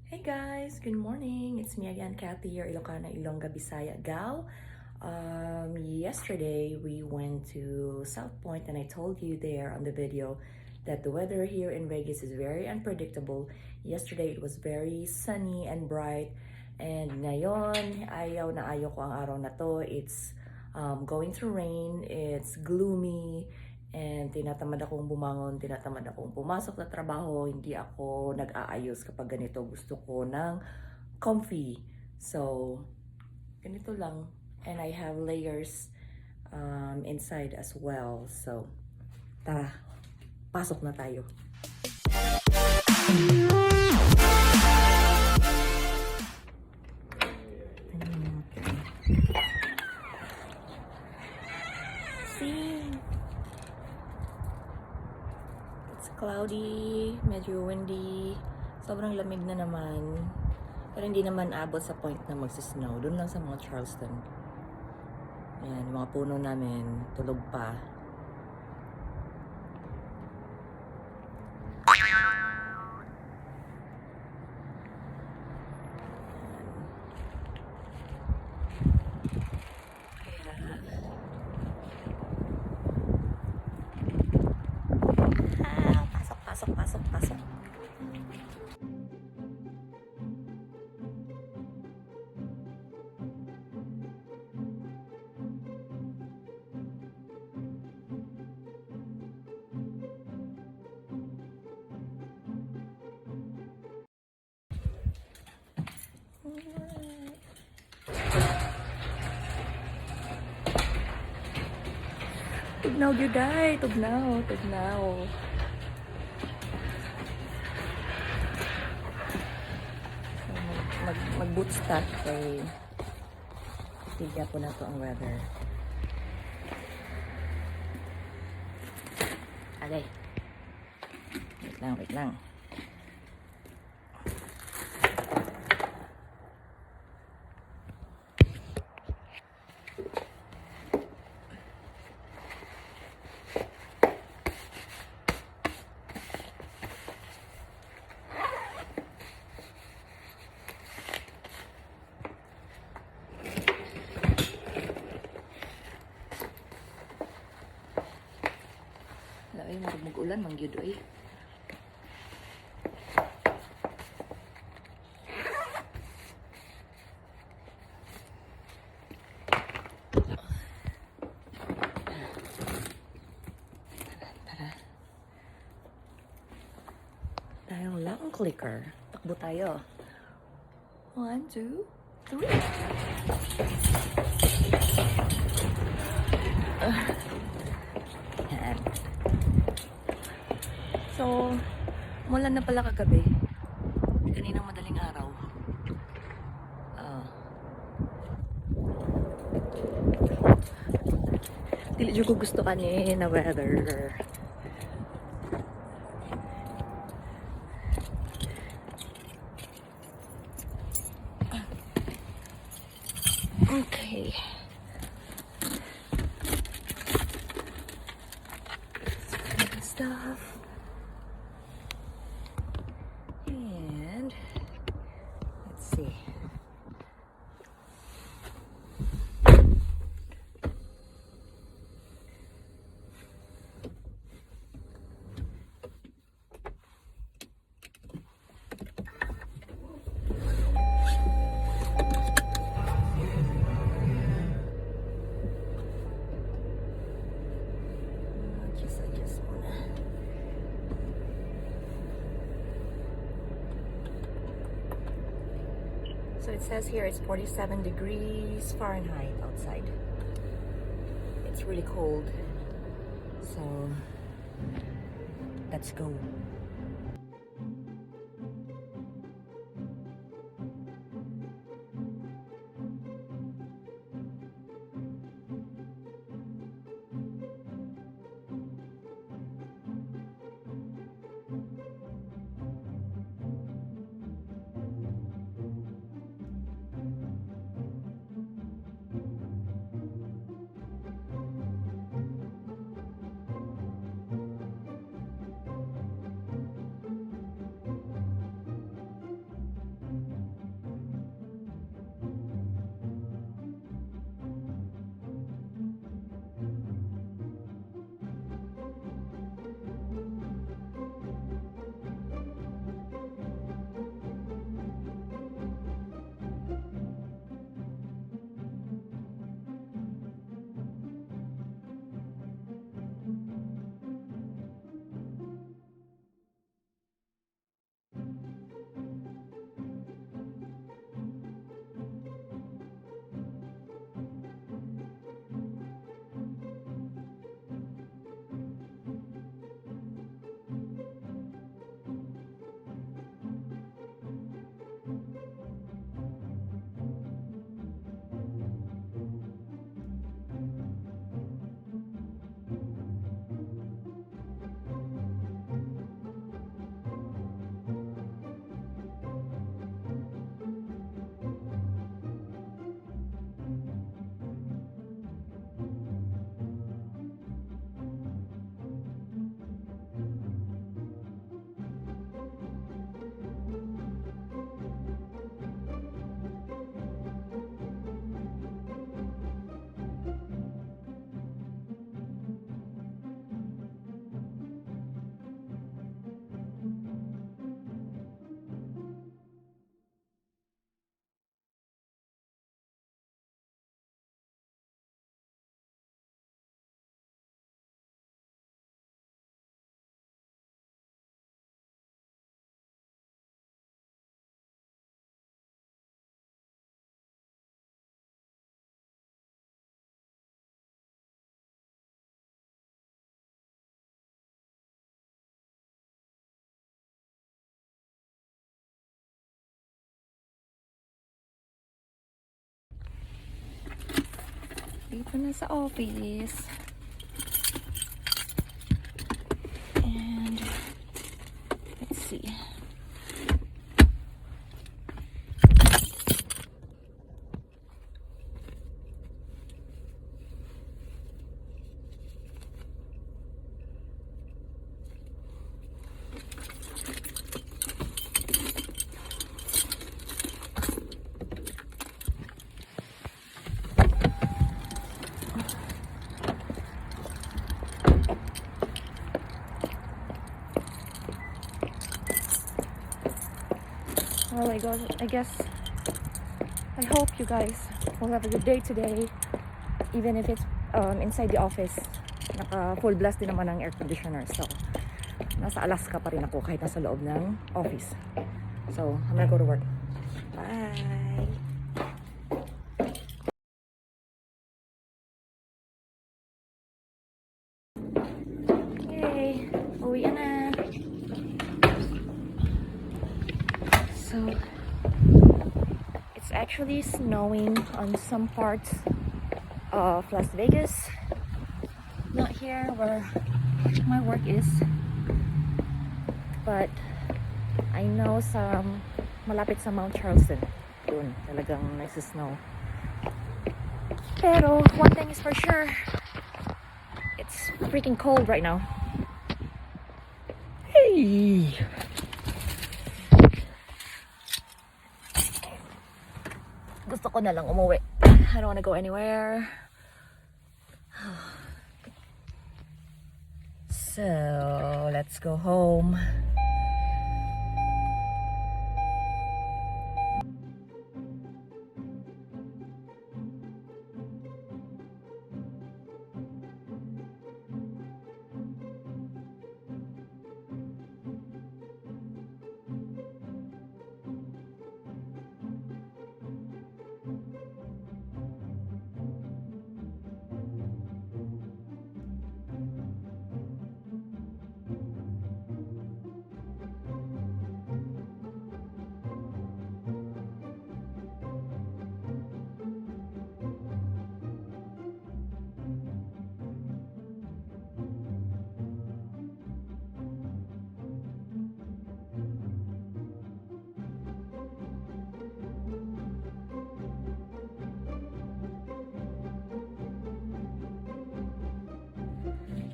Hey guys, good morning. It's me again, Kathy, your Ilocana, Ilongga, Bisaya gal. Yesterday we went to South Point and I told you there on the video that the weather here in Vegas is very unpredictable. Yesterday it was very sunny and bright, and ngayon ayaw na ayaw ko ang araw na to. It's going to rain, it's gloomy, and tinatamad akong bumangon, tinatamad akong pumasok sa trabaho. Hindi ako nag-aayos kapag ganito. Gusto ko ng comfy. So, ganito lang. And I have layers inside as well. So, tara, pasok na tayo. See? It's cloudy, medyo windy, sobrang lamig na naman. Pero hindi naman abot sa point na magsisnow. Doon lang sa mga Charleston. Ayan, mga puno namin, tulog pa. Pasok. Tugnaw gyud ay, tugnaw. So, mag-boot start kay tiga po na to ang weather. Okay. Wait lang. Ay, mag-ulan, mangyud ay. Tara. Tayo lang clicker. Takbo tayo. 1, 2, 3. Yan. So, umulan na pala kagabi. Kaninang madaling araw. Dili ko gusto kani na weather. Okay. Stuff. And let's see. So it says here it's 47 degrees Fahrenheit outside. It's really cold. So let's go. Dito na sa office. And let's see. Well, I guess I hope you guys will have a good day today, even if it's inside the office. Naka full blast din naman ang air conditioner, so nasa Alaska pa rin ako kahit nasa loob ng office. So I'm gonna go to work. Bye. Yay, uwi na. So it's actually snowing on some parts of Las Vegas, not here where my work is, but I know some malapit sa Mount Charleston, dun talagang nagsisnow. Pero one thing is for sure, it's freaking cold right now. Hey! Gusto ko na lang umuwi. I don't wanna go anywhere. So, let's go home.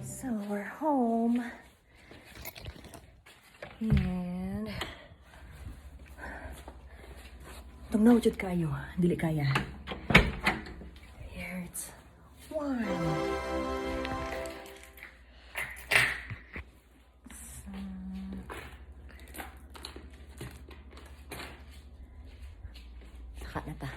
So we're home, and tungnaw jud kayo, dili kaya. Here it's warm. Saka na ta.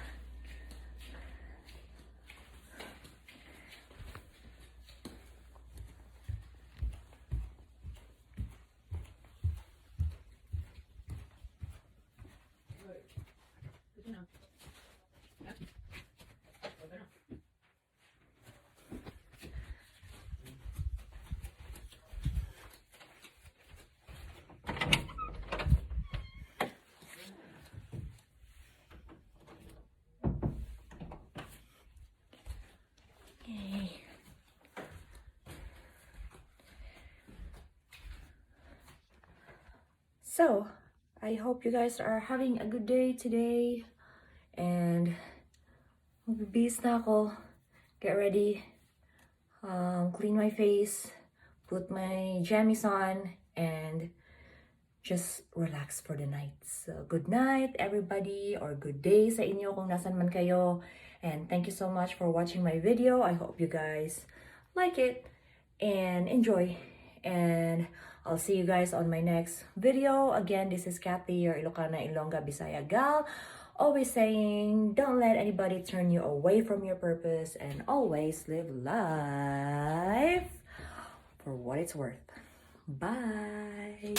So, I hope you guys are having a good day today, and magbibihis na ako. Get ready, clean my face, put my jammies on, and just relax for the night. So, good night everybody, or good day sa inyo kung nasan man kayo. And thank you so much for watching my video. I hope you guys like it and enjoy. And I'll see you guys on my next video. Again, this is Kathy, your Ilocana, Ilongga, Bisaya gal. Always saying, don't let anybody turn you away from your purpose, and always live life for what it's worth. Bye.